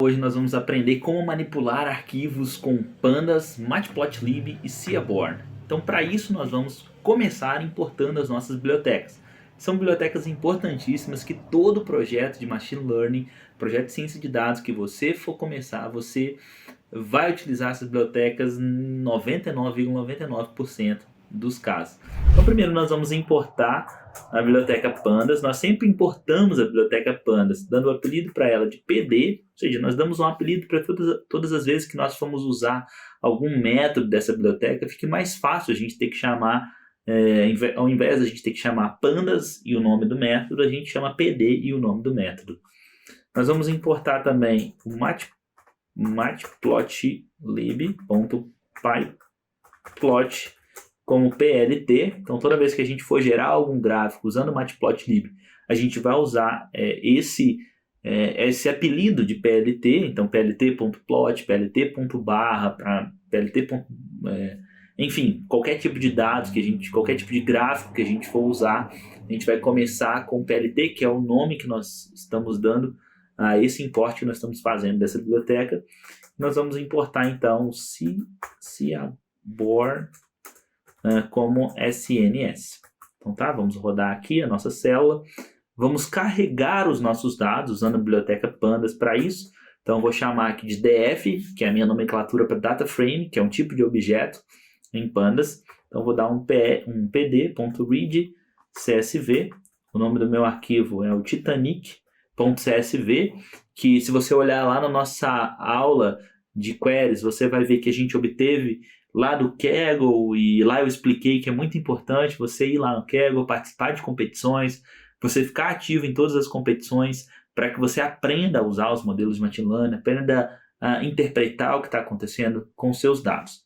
Hoje nós vamos aprender como manipular arquivos com Pandas, Matplotlib e Seaborn. Então, para isso nós vamos começar importando as nossas bibliotecas. São bibliotecas importantíssimas que todo projeto de Machine Learning, projeto de ciência de dados que você for começar, você vai utilizar essas bibliotecas em 99,99% dos casos. Então, primeiro nós vamos importar a biblioteca Pandas. Nós sempre importamos a biblioteca Pandas, dando o apelido para ela de PD, ou seja, nós damos um apelido para todas as vezes que nós formos usar algum método dessa biblioteca, fique mais fácil a gente ter que chamar, ao invés de a gente ter que chamar Pandas e o nome do método, a gente chama PD e o nome do método. Nós vamos importar também o matplotlib.pyplot como PLT. Então, toda vez que a gente for gerar algum gráfico usando o Matplotlib, a gente vai usar esse apelido de PLT. Então, plt.plot, plt.barra, plt. Enfim, qualquer tipo de dados qualquer tipo de gráfico que a gente for usar, a gente vai começar com PLT, que é o nome que nós estamos dando a esse import que nós estamos fazendo dessa biblioteca. Nós vamos importar então o Seaborn como SNS. Então tá, vamos rodar aqui a nossa célula. Vamos carregar os nossos dados usando a biblioteca Pandas para isso. Então eu vou chamar aqui de DF, que é a minha nomenclatura para data frame, que é um tipo de objeto em Pandas. Então eu vou dar um pd.read CSV. O nome do meu arquivo é o Titanic.csv, que se você olhar lá na nossa aula de queries, você vai ver que a gente obteve lá do Kaggle, e lá eu expliquei que é muito importante você ir lá no Kaggle, participar de competições, você ficar ativo em todas as competições, para que você aprenda a usar os modelos de Machine Learning, aprenda a interpretar o que está acontecendo com os seus dados.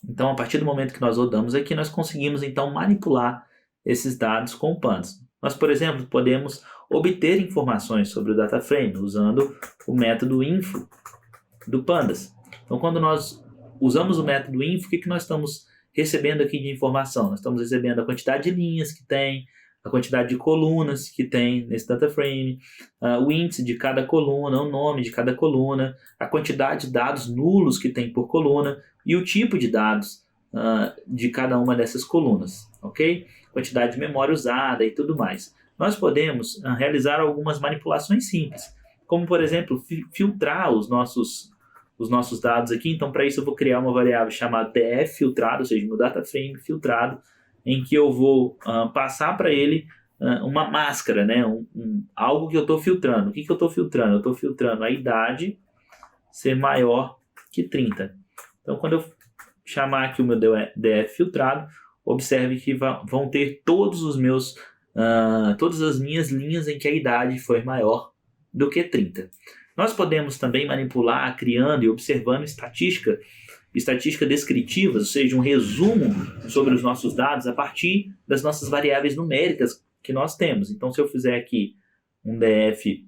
Então, a partir do momento que nós rodamos aqui, nós conseguimos então manipular esses dados com o Pandas. Nós, por exemplo, podemos obter informações sobre o data frame usando o método info do Pandas. Então, quando nós usamos o método info, o que nós estamos recebendo aqui de informação? Nós estamos recebendo a quantidade de linhas que tem, a quantidade de colunas que tem nesse data frame, o índice de cada coluna, o nome de cada coluna, a quantidade de dados nulos que tem por coluna e o tipo de dados de cada uma dessas colunas, ok? Quantidade de memória usada e tudo mais. Nós podemos realizar algumas manipulações simples, como por exemplo, filtrar os nossos dados aqui. Então, para isso eu vou criar uma variável chamada df filtrado, ou seja, meu data frame filtrado, em que eu vou passar para ele uma máscara, né? Algo que eu estou filtrando. O que eu estou filtrando? Eu estou filtrando a idade ser maior que 30. Então, quando eu chamar aqui o meu df filtrado, observe que vão ter todas as minhas linhas em que a idade foi maior do que 30. Nós podemos também manipular criando e observando estatística descritivas, ou seja, um resumo sobre os nossos dados a partir das nossas variáveis numéricas que nós temos. Então, se eu fizer aqui um df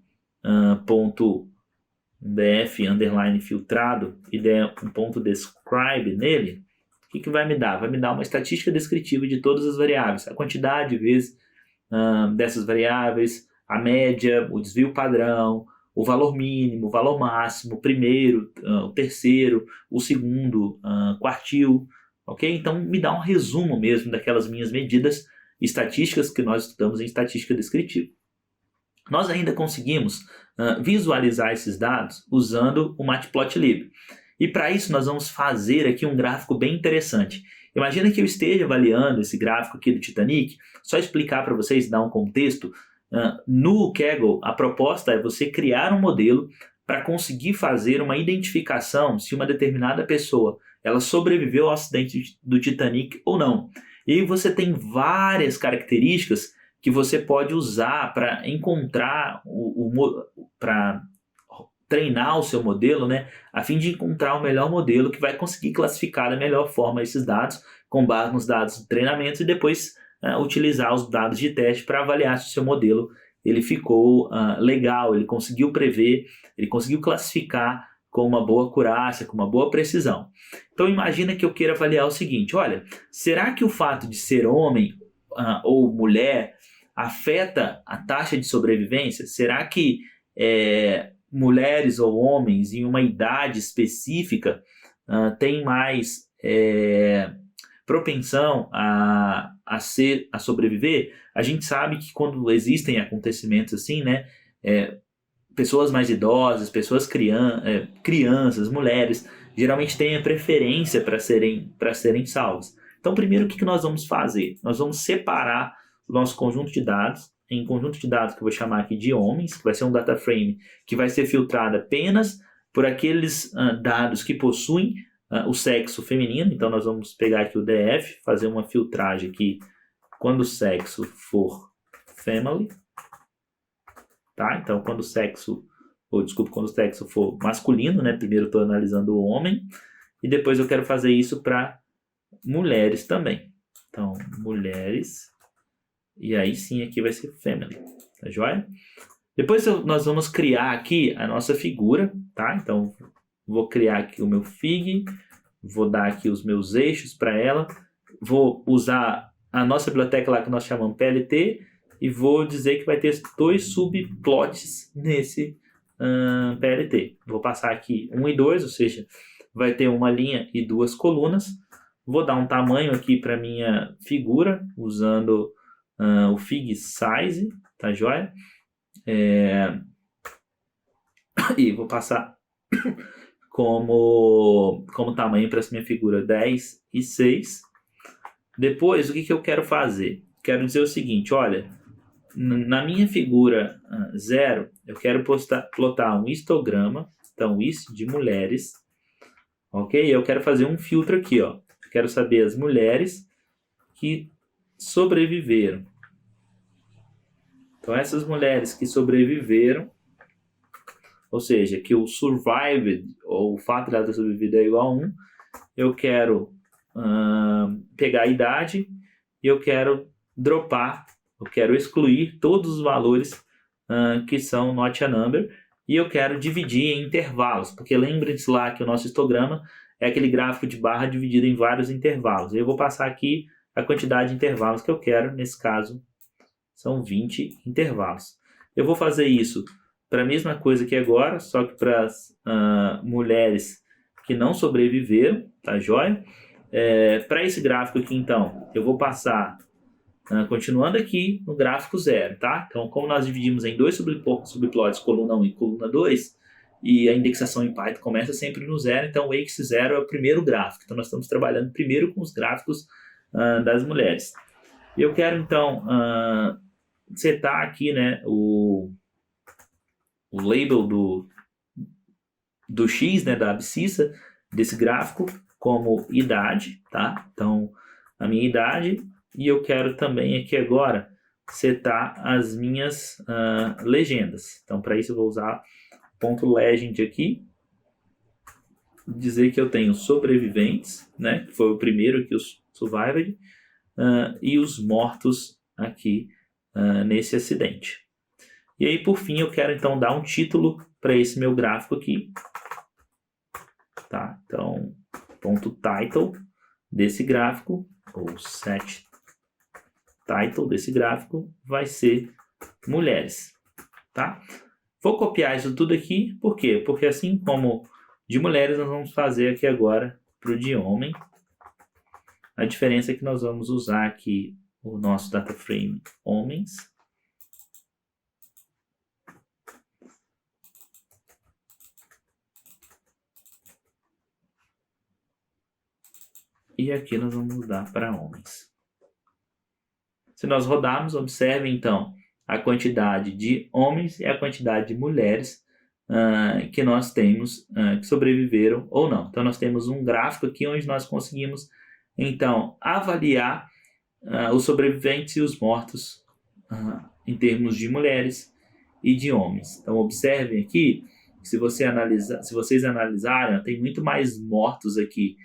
underline filtrado e der um ponto describe nele, o que vai me dar? Vai me dar uma estatística descritiva de todas as variáveis, a quantidade de vezes dessas variáveis, a média, o desvio padrão, o valor mínimo, o valor máximo, o primeiro, o terceiro, o segundo, quartil, ok? Então, me dá um resumo mesmo daquelas minhas medidas estatísticas que nós estudamos em estatística descritiva. Nós ainda conseguimos visualizar esses dados usando o Matplotlib. E para isso nós vamos fazer aqui um gráfico bem interessante. Imagina que eu esteja avaliando esse gráfico aqui do Titanic, só explicar para vocês, dar um contexto. No Kaggle, a proposta é você criar um modelo para conseguir fazer uma identificação se uma determinada pessoa ela sobreviveu ao acidente do Titanic ou não. E aí você tem várias características que você pode usar para encontrar, para treinar o seu modelo, né, a fim de encontrar o melhor modelo que vai conseguir classificar da melhor forma esses dados, com base nos dados de treinamento, e depois utilizar os dados de teste para avaliar se o seu modelo ele ficou legal, ele conseguiu prever, ele conseguiu classificar com uma boa acurácia, com uma boa precisão. Então imagina que eu queira avaliar o seguinte: olha, será que o fato de ser homem ou mulher afeta a taxa de sobrevivência? Será que mulheres ou homens em uma idade específica têm mais propensão a sobreviver, a gente sabe que quando existem acontecimentos assim, né, pessoas mais idosas, pessoas crianças, mulheres, geralmente têm a preferência para serem salvas. Então, primeiro, o que nós vamos fazer? Nós vamos separar o nosso conjunto de dados em conjunto de dados que eu vou chamar aqui de homens, que vai ser um data frame que vai ser filtrado apenas por aqueles dados que possuem o sexo feminino. Então, nós vamos pegar aqui o DF, fazer uma filtragem aqui quando o sexo for family. Tá? Então, quando o sexo for masculino, né? Primeiro eu estou analisando o homem e depois eu quero fazer isso para mulheres também. Então, mulheres, e aí sim aqui vai ser family, tá joia? Depois nós vamos criar aqui a nossa figura, tá? Então, vou criar aqui o meu fig, vou dar aqui os meus eixos para ela, vou usar a nossa biblioteca lá que nós chamamos PLT, e vou dizer que vai ter 2 subplots nesse PLT. Vou passar aqui 1 e 2, ou seja, vai ter uma linha e 2 colunas. Vou dar um tamanho aqui para minha figura, usando o fig size, tá joia? E vou passar como tamanho para essa minha figura 10 e 6. Depois, o que eu quero fazer? Quero dizer o seguinte, olha, na minha figura 0, eu quero plotar um histograma, então hist de mulheres, ok? Eu quero fazer um filtro aqui, ó. Quero saber as mulheres que sobreviveram. Então, essas mulheres que sobreviveram, ou seja, que o survived, ou o fato de ela ter sobrevivido é igual a 1, eu quero pegar a idade e eu quero dropar, eu quero excluir todos os valores que são not a number e eu quero dividir em intervalos, porque lembre-se lá que o nosso histograma é aquele gráfico de barra dividido em vários intervalos. Eu vou passar aqui a quantidade de intervalos que eu quero, nesse caso são 20 intervalos. Eu vou fazer isso para a mesma coisa que agora, só que para as mulheres que não sobreviveram, tá joia? Para esse gráfico aqui, então, eu vou passar, continuando aqui no gráfico 0, tá? Então, como nós dividimos em 2 subplots, coluna 1 e coluna 2, e a indexação em Python começa sempre no 0, então o x0 é o primeiro gráfico. Então, nós estamos trabalhando primeiro com os gráficos das mulheres. E eu quero, então, setar aqui, né, o label do X, né, da abscissa desse gráfico como idade, tá? Então, a minha idade, e eu quero também aqui agora setar as minhas legendas. Então, para isso eu vou usar .legend aqui, dizer que eu tenho sobreviventes, né, que foi o primeiro aqui, os survived, e os mortos aqui nesse acidente. E aí, por fim, eu quero então dar um título para esse meu gráfico aqui. Tá? Então, .title desse gráfico, ou set title desse gráfico, vai ser mulheres. Tá? Vou copiar isso tudo aqui, por quê? Porque assim como de mulheres, nós vamos fazer aqui agora para o de homem. A diferença é que nós vamos usar aqui o nosso data frame homens. E aqui nós vamos mudar para homens. Se nós rodarmos, observe então a quantidade de homens e a quantidade de mulheres que nós temos que sobreviveram ou não. Então nós temos um gráfico aqui onde nós conseguimos então avaliar os sobreviventes e os mortos em termos de mulheres e de homens. Então observem aqui que se vocês analisarem, tem muito mais mortos aqui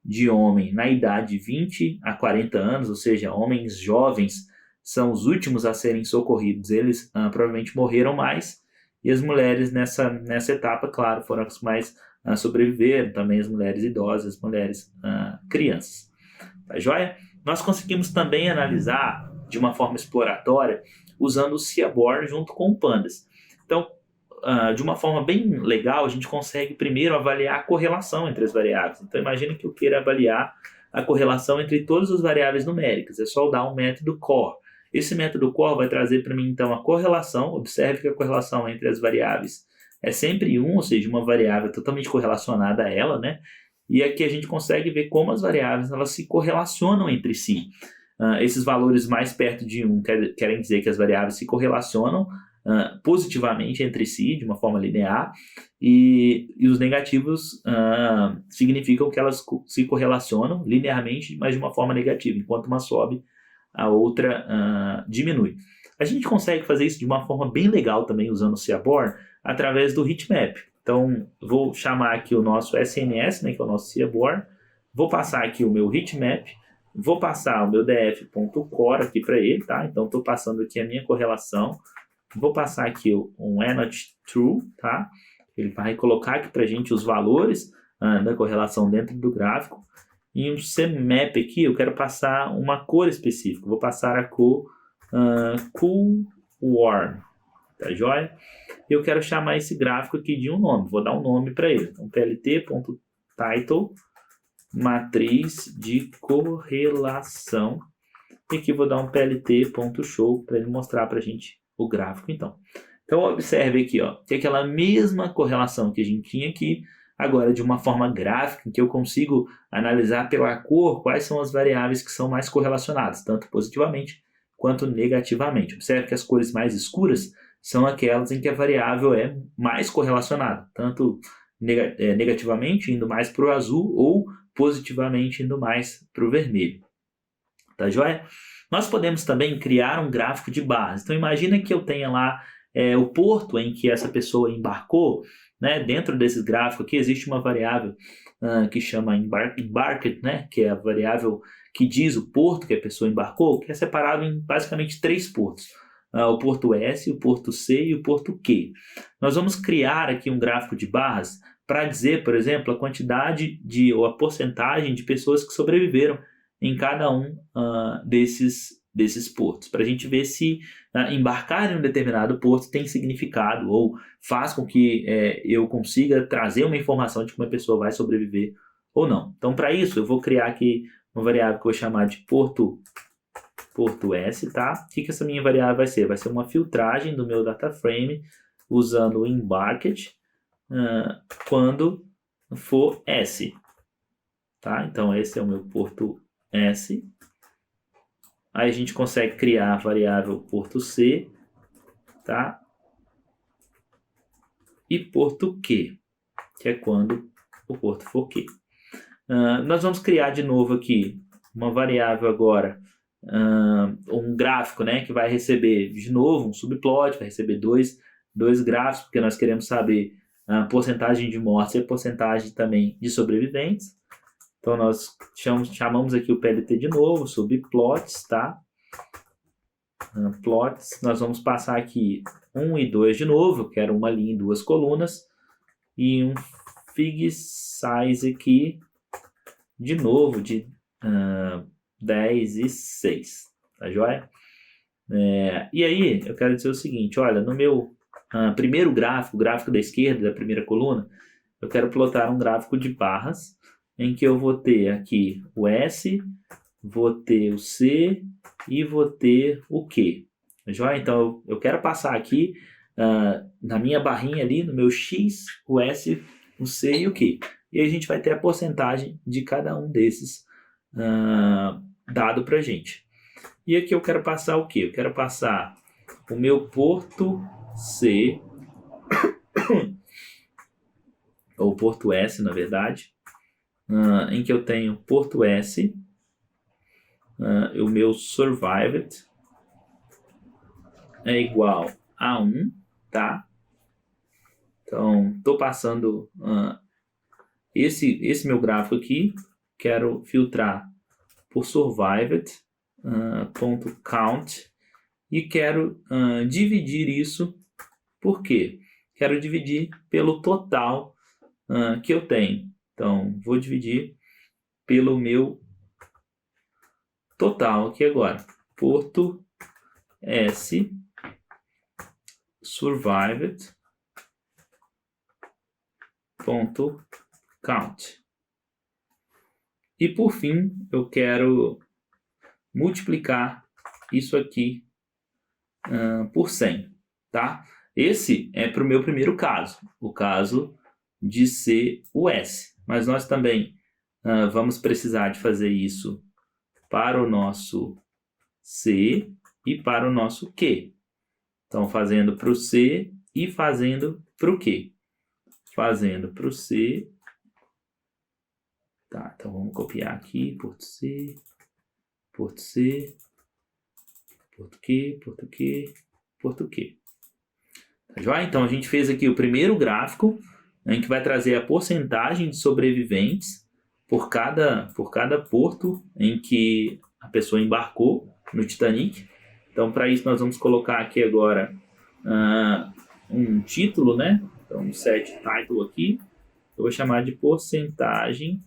de homem na idade de 20 a 40 anos, ou seja, homens jovens são os últimos a serem socorridos. Eles provavelmente morreram mais, e as mulheres nessa etapa, claro, foram as que mais sobreviveram, também as mulheres idosas, as mulheres crianças. Tá joia? Nós conseguimos também analisar de uma forma exploratória usando o Seaborn junto com o Pandas. Então, de uma forma bem legal, a gente consegue primeiro avaliar a correlação entre as variáveis. Então, imagine que eu queira avaliar a correlação entre todas as variáveis numéricas. É só dar um método core. Esse método core vai trazer para mim, então, a correlação. Observe que a correlação entre as variáveis é sempre 1, ou seja, uma variável totalmente correlacionada a ela, né? E aqui a gente consegue ver como as variáveis elas se correlacionam entre si. Esses valores mais perto de 1 querem dizer que as variáveis se correlacionam positivamente entre si, de uma forma linear, e os negativos significam que elas se correlacionam linearmente, mas de uma forma negativa. Enquanto uma sobe, a outra diminui. A gente consegue fazer isso de uma forma bem legal também, usando o Seaborn, através do heatmap. Então, vou chamar aqui o nosso SNS, né, que é o nosso Seaborn, vou passar aqui o meu heatmap, vou passar o meu df.core aqui para ele, tá? Então, estou passando aqui a minha correlação, vou passar aqui um not true, tá? Ele vai colocar aqui para a gente os valores da correlação dentro do gráfico. E um CMap aqui, eu quero passar uma cor específica. Vou passar a cor Cool Warm, tá joia? Eu quero chamar esse gráfico aqui de um nome. Vou dar um nome para ele. Então, plt.title, matriz de correlação. E aqui vou dar um plt.show para ele mostrar para a gente o gráfico, então. Então, observe aqui, ó, que aquela mesma correlação que a gente tinha aqui, agora de uma forma gráfica, em que eu consigo analisar pela cor quais são as variáveis que são mais correlacionadas, tanto positivamente quanto negativamente. Observe que as cores mais escuras são aquelas em que a variável é mais correlacionada, tanto negativamente indo mais para o azul ou positivamente indo mais para o vermelho. Tá joia? Nós podemos também criar um gráfico de barras. Então imagina que eu tenha lá o porto em que essa pessoa embarcou, né? Dentro desses gráficos aqui existe uma variável que chama embarked, né? Que é a variável que diz o porto que a pessoa embarcou, que é separado em basicamente 3 portos. O porto S, o porto C e o porto Q. Nós vamos criar aqui um gráfico de barras para dizer, por exemplo, a quantidade ou a porcentagem de pessoas que sobreviveram em cada um desses portos, para a gente ver se embarcar em um determinado porto tem significado ou faz com que eu consiga trazer uma informação de que uma pessoa vai sobreviver ou não. Então, para isso, eu vou criar aqui uma variável que eu vou chamar de porto S, tá? O que essa minha variável vai ser? Vai ser uma filtragem do meu data frame usando o embarked quando for S, tá? Então, esse é o meu porto S. Aí a gente consegue criar a variável porto C, tá? E porto Q, que é quando o porto for Q. Nós vamos criar de novo aqui uma variável agora, um gráfico, né, que vai receber de novo um subplot, vai receber dois gráficos, porque nós queremos saber a porcentagem de mortes e a porcentagem também de sobreviventes. Então, nós chamamos aqui o PLT de novo, subplots, tá? Plots, nós vamos passar aqui 1 e 2 de novo, eu quero uma linha em 2 colunas, e um fig size aqui, de novo, de 10 e 6, tá joia? E aí, eu quero dizer o seguinte, olha, no meu primeiro gráfico, o gráfico da esquerda, da primeira coluna, eu quero plotar um gráfico de barras, em que eu vou ter aqui o S, vou ter o C e vou ter o Q. Joia? Então, eu quero passar aqui na minha barrinha ali, no meu X, o S, o C e o Q. E aí a gente vai ter a porcentagem de cada um desses dado para a gente. E aqui eu quero passar o quê? Eu quero passar o meu porto C, ou porto S, na verdade, em que eu tenho porto S, o meu survived é igual a 1, tá? Então, estou passando esse meu gráfico aqui, quero filtrar por survived, .count, e quero dividir isso, por quê? Quero dividir pelo total que eu tenho. Então, vou dividir pelo meu total aqui agora. Porto S survived ponto count. E por fim, eu quero multiplicar isso aqui por 100, tá? Esse é para o meu primeiro caso, o caso de ser o S. Mas nós também vamos precisar de fazer isso para o nosso C e para o nosso Q. Então, fazendo para o C e fazendo para o Q. Fazendo para o C. Tá, então vamos copiar aqui, porto C, porto C, porto Q, porto Q, porto Q. Tá joia? Então, a gente fez aqui o primeiro gráfico, em que vai trazer a porcentagem de sobreviventes por cada porto em que a pessoa embarcou no Titanic. Então, para isso, nós vamos colocar aqui agora um título, né? Então, um set title aqui. Eu vou chamar de porcentagem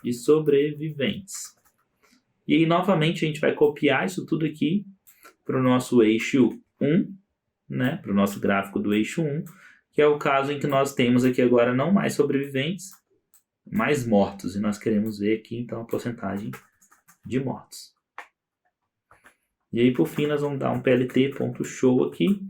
de sobreviventes. E aí, novamente, a gente vai copiar isso tudo aqui para o nosso eixo 1, né? Para o nosso gráfico do eixo 1, que é o caso em que nós temos aqui agora não mais sobreviventes, mais mortos. E nós queremos ver aqui, então, a porcentagem de mortos. E aí, por fim, nós vamos dar um plt.show aqui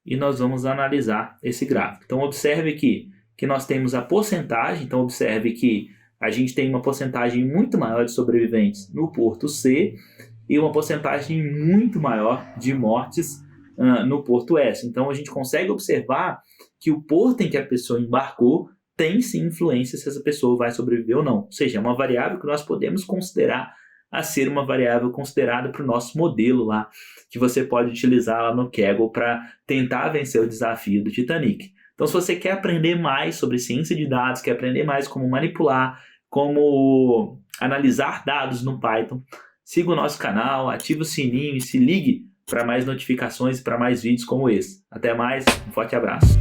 e nós vamos analisar esse gráfico. Então, observe aqui que nós temos a porcentagem. Então, observe que a gente tem uma porcentagem muito maior de sobreviventes no porto C e uma porcentagem muito maior de mortes no porto S. Então, a gente consegue observar que o porto em que a pessoa embarcou tem sim influência se essa pessoa vai sobreviver ou não. Ou seja, é uma variável que nós podemos considerar a ser uma variável considerada para o nosso modelo lá, que você pode utilizar lá no Kaggle para tentar vencer o desafio do Titanic. Então, se você quer aprender mais sobre ciência de dados, quer aprender mais como manipular, como analisar dados no Python, siga o nosso canal, ative o sininho e se ligue para mais notificações e para mais vídeos como esse. Até mais, um forte abraço.